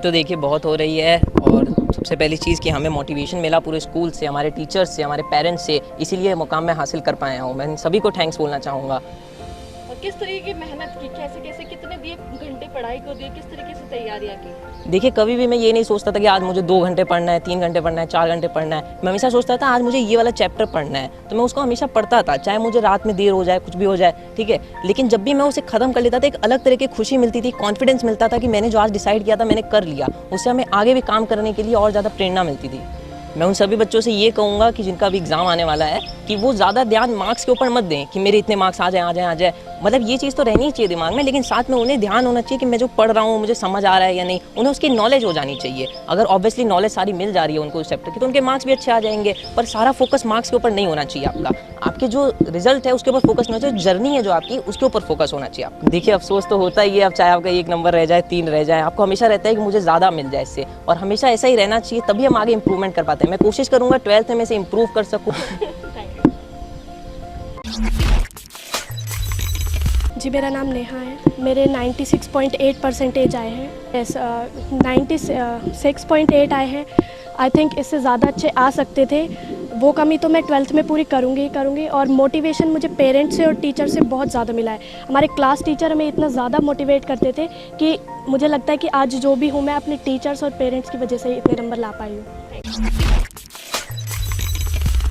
तो देखिए बहुत हो रही है, और सबसे पहली चीज़ कि हमें मोटिवेशन मिला पूरे स्कूल से, हमारे टीचर्स से, हमारे पेरेंट्स से, इसीलिए मुकाम मैं हासिल कर पाया हूँ। मैं सभी को थैंक्स बोलना चाहूँगा। और किस तरीके की मेहनत की, कैसे कैसे कितने दिए घंटे पढ़ाई को दिए, किस तरीके से तैयारियाँ की? देखिए कभी भी मैं ये नहीं सोचता था कि आज मुझे 2 घंटे पढ़ना है, 3 घंटे पढ़ना है, 4 घंटे पढ़ना है। मैं हमेशा सोचता था आज मुझे ये वाला चैप्टर पढ़ना है, तो मैं उसको हमेशा पढ़ता था, चाहे मुझे रात में देर हो जाए, कुछ भी हो जाए, ठीक है। लेकिन जब भी मैं उसे ख़त्म कर लेता था, एक अलग तरह की खुशी मिलती थी, कॉन्फिडेंस मिलता था कि मैंने जो आज डिसाइड किया था मैंने कर लिया। उससे हमें आगे भी काम करने के लिए और ज़्यादा प्रेरणा मिलती थी। मैं उन सभी बच्चों से ये कहूँगा कि जिनका भी एग्ज़ाम आने वाला है कि वो ज़्यादा ध्यान मार्क्स के ऊपर मत दें कि मेरे इतने मार्क्स आ जाए। मतलब ये चीज़ तो रहनी ही चाहिए दिमाग में, लेकिन साथ में उन्हें ध्यान होना चाहिए कि मैं जो पढ़ रहा हूँ मुझे समझ आ रहा है या नहीं। उन्हें उसकी नॉलेज हो जानी चाहिए। अगर ऑब्वियसली नॉलेज सारी मिल जा रही है उनको उस चैप्टर की, तो उनके मार्क्स भी अच्छे आ जाएंगे। पर सारा फोकस मार्क्स के ऊपर नहीं होना चाहिए आपका। आपके जो रिजल्ट है उसके ऊपर फोकस नहीं होना चाहिए, जर्नी है जो आपकी उसके ऊपर फोकस होना चाहिए आपको। देखिए अफसोस तो होता ही है, अब चाहे आपका 1 नंबर रह जाए, 3 रह जाए, आपको हमेशा रहता है कि मुझे ज़्यादा मिल जाए इससे, और हमेशा ऐसा ही रहना चाहिए, तभी हम आगे इंप्रूवमेंट कर पाते हैं। मैं कोशिश करूँगा 12th में से इंप्रूव कर सकूँ। जी मेरा नाम नेहा है। मेरे 96.8% आए हैं। 96.8 आए हैं। आई थिंक इससे ज़्यादा अच्छे आ सकते थे। वो कमी तो मैं 12th में पूरी करूँगी। और मोटिवेशन मुझे पेरेंट्स से और टीचर से बहुत ज़्यादा मिला है। हमारे क्लास टीचर हमें इतना ज़्यादा मोटिवेट करते थे कि मुझे लगता है कि आज जो भी हूँ मैं अपने टीचर्स और पेरेंट्स की वजह से इतने नंबर ला पाई हूँ।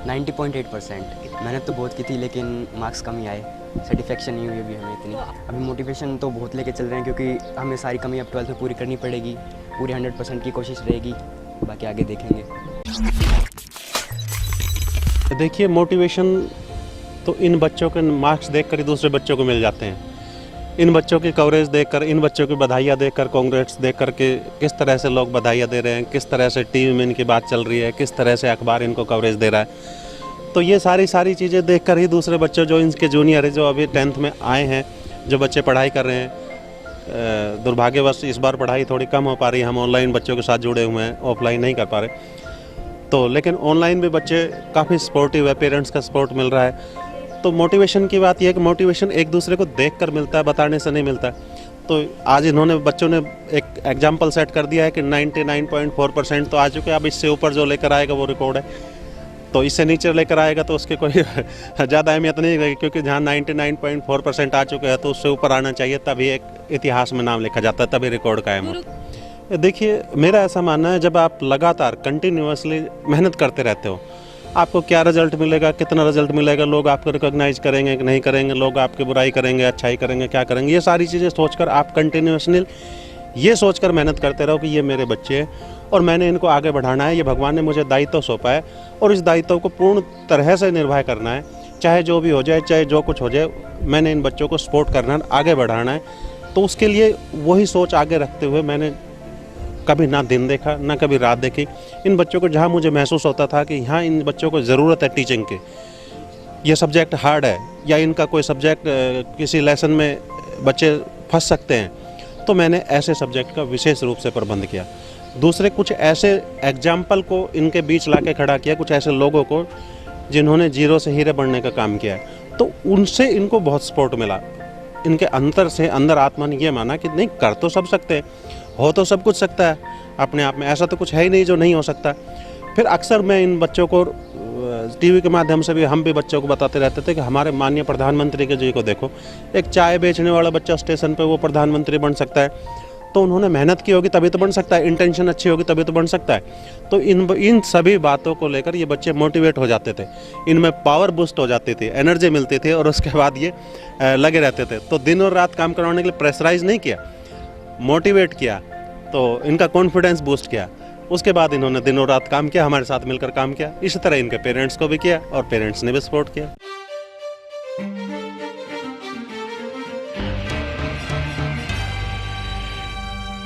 90.8%। मेहनत तो बहुत की थी लेकिन मार्क्स कम ही आए, सेटिस्फेक्शन नहीं हुई अभी हमें इतनी। अभी मोटिवेशन तो बहुत लेके चल रहे हैं क्योंकि हमें सारी कमी अब 12th में पूरी करनी पड़ेगी। पूरी 100% की कोशिश रहेगी, बाकी आगे देखेंगे। देखिए मोटिवेशन तो इन बच्चों के मार्क्स देखकर ही दूसरे बच्चों को मिल जाते हैं। इन बच्चों की कवरेज देखकर, इन बच्चों की बधाइयाँ देखकर, कांग्रेट्स देख कर के किस तरह से लोग बधाइयाँ दे रहे हैं, किस तरह से टीवी में इनकी बात चल रही है, किस तरह से अखबार इनको कवरेज दे रहा है, तो ये सारी चीज़ें देखकर ही दूसरे बच्चों जो इनके जूनियर है, जो अभी 10th में आए हैं, जो बच्चे पढ़ाई कर रहे हैं, दुर्भाग्यवश इस बार पढ़ाई थोड़ी कम हो पा रही है। हम ऑनलाइन बच्चों के साथ जुड़े हुए हैं, ऑफलाइन नहीं कर पा रहे, तो लेकिन ऑनलाइन भी बच्चे काफ़ी सपोर्टिव है, पेरेंट्स का सपोर्ट मिल रहा है। तो मोटिवेशन की बात यह है कि मोटिवेशन एक दूसरे को देखकर मिलता है, बताने से नहीं मिलता। तो आज इन्होंने बच्चों ने एक एग्जाम्पल सेट कर दिया है कि 99.4% तो आ चुके हैं। अब इससे ऊपर जो लेकर आएगा वो रिकॉर्ड है, तो इससे नीचे लेकर आएगा तो उसकी कोई ज़्यादा अहमियत नहीं रहेगी, क्योंकि जहाँ 99.4% आ चुके हैं तो उससे ऊपर आना चाहिए, तभी एक इतिहास में नाम लिखा जाता है, तभी रिकॉर्ड कायम हो। देखिए मेरा ऐसा मानना है, जब आप लगातार कंटिन्यूअसली मेहनत करते रहते हो, आपको क्या रिजल्ट मिलेगा, कितना रिजल्ट मिलेगा, लोग आपको रिकॉग्नाइज करेंगे कि नहीं करेंगे, लोग आपकी बुराई करेंगे, अच्छाई करेंगे, क्या करेंगे, ये सारी चीज़ें सोचकर आप कंटिन्यूअसली ये सोचकर मेहनत करते रहो कि ये मेरे बच्चे हैं और मैंने इनको आगे बढ़ाना है, ये भगवान ने मुझे दायित्व सौंपा है और इस दायित्व को पूर्ण तरह से निर्वाह करना है, चाहे जो भी हो जाए, चाहे जो कुछ हो जाए, मैंने इन बच्चों को सपोर्ट करना है, आगे बढ़ाना है। तो उसके लिए वही सोच आगे रखते हुए मैंने कभी ना दिन देखा ना कभी रात देखी। इन बच्चों को जहाँ मुझे महसूस होता था कि यहाँ इन बच्चों को ज़रूरत है टीचिंग की, ये सब्जेक्ट हार्ड है या इनका कोई सब्जेक्ट किसी लेसन में बच्चे फंस सकते हैं, तो मैंने ऐसे सब्जेक्ट का विशेष रूप से प्रबंध किया। दूसरे कुछ ऐसे एग्जाम्पल को इनके बीच ला के खड़ा किया, कुछ ऐसे लोगों को जिन्होंने जीरो से हीरे बनने का काम किया है, तो उनसे इनको बहुत सपोर्ट मिला। इनके अंदर आत्मा ने ये माना कि नहीं, कर तो सब सकते हैं, हो तो सब कुछ सकता है अपने आप में, ऐसा तो कुछ है ही नहीं जो नहीं हो सकता। फिर अक्सर मैं इन बच्चों को टीवी के माध्यम से भी, हम भी बच्चों को बताते रहते थे कि हमारे माननीय प्रधानमंत्री के जी को देखो, एक चाय बेचने वाला बच्चा स्टेशन पे वो प्रधानमंत्री बन सकता है, तो उन्होंने मेहनत की होगी तभी तो बन सकता है, इंटेंशन अच्छी होगी तभी तो बन सकता है। तो इन सभी बातों को लेकर ये बच्चे मोटिवेट हो जाते थे, इनमें पावर बूस्ट हो जाती थी, एनर्जी मिलती थी और उसके बाद ये लगे रहते थे। तो दिन और रात काम करवाने के लिए प्रेशराइज नहीं किया, मोटिवेट किया, तो इनका कॉन्फिडेंस बूस्ट किया। उसके बाद इन्होंने दिनों रात काम किया, हमारे साथ मिलकर काम किया। इसी तरह इनके पेरेंट्स को भी किया और पेरेंट्स ने भी सपोर्ट किया।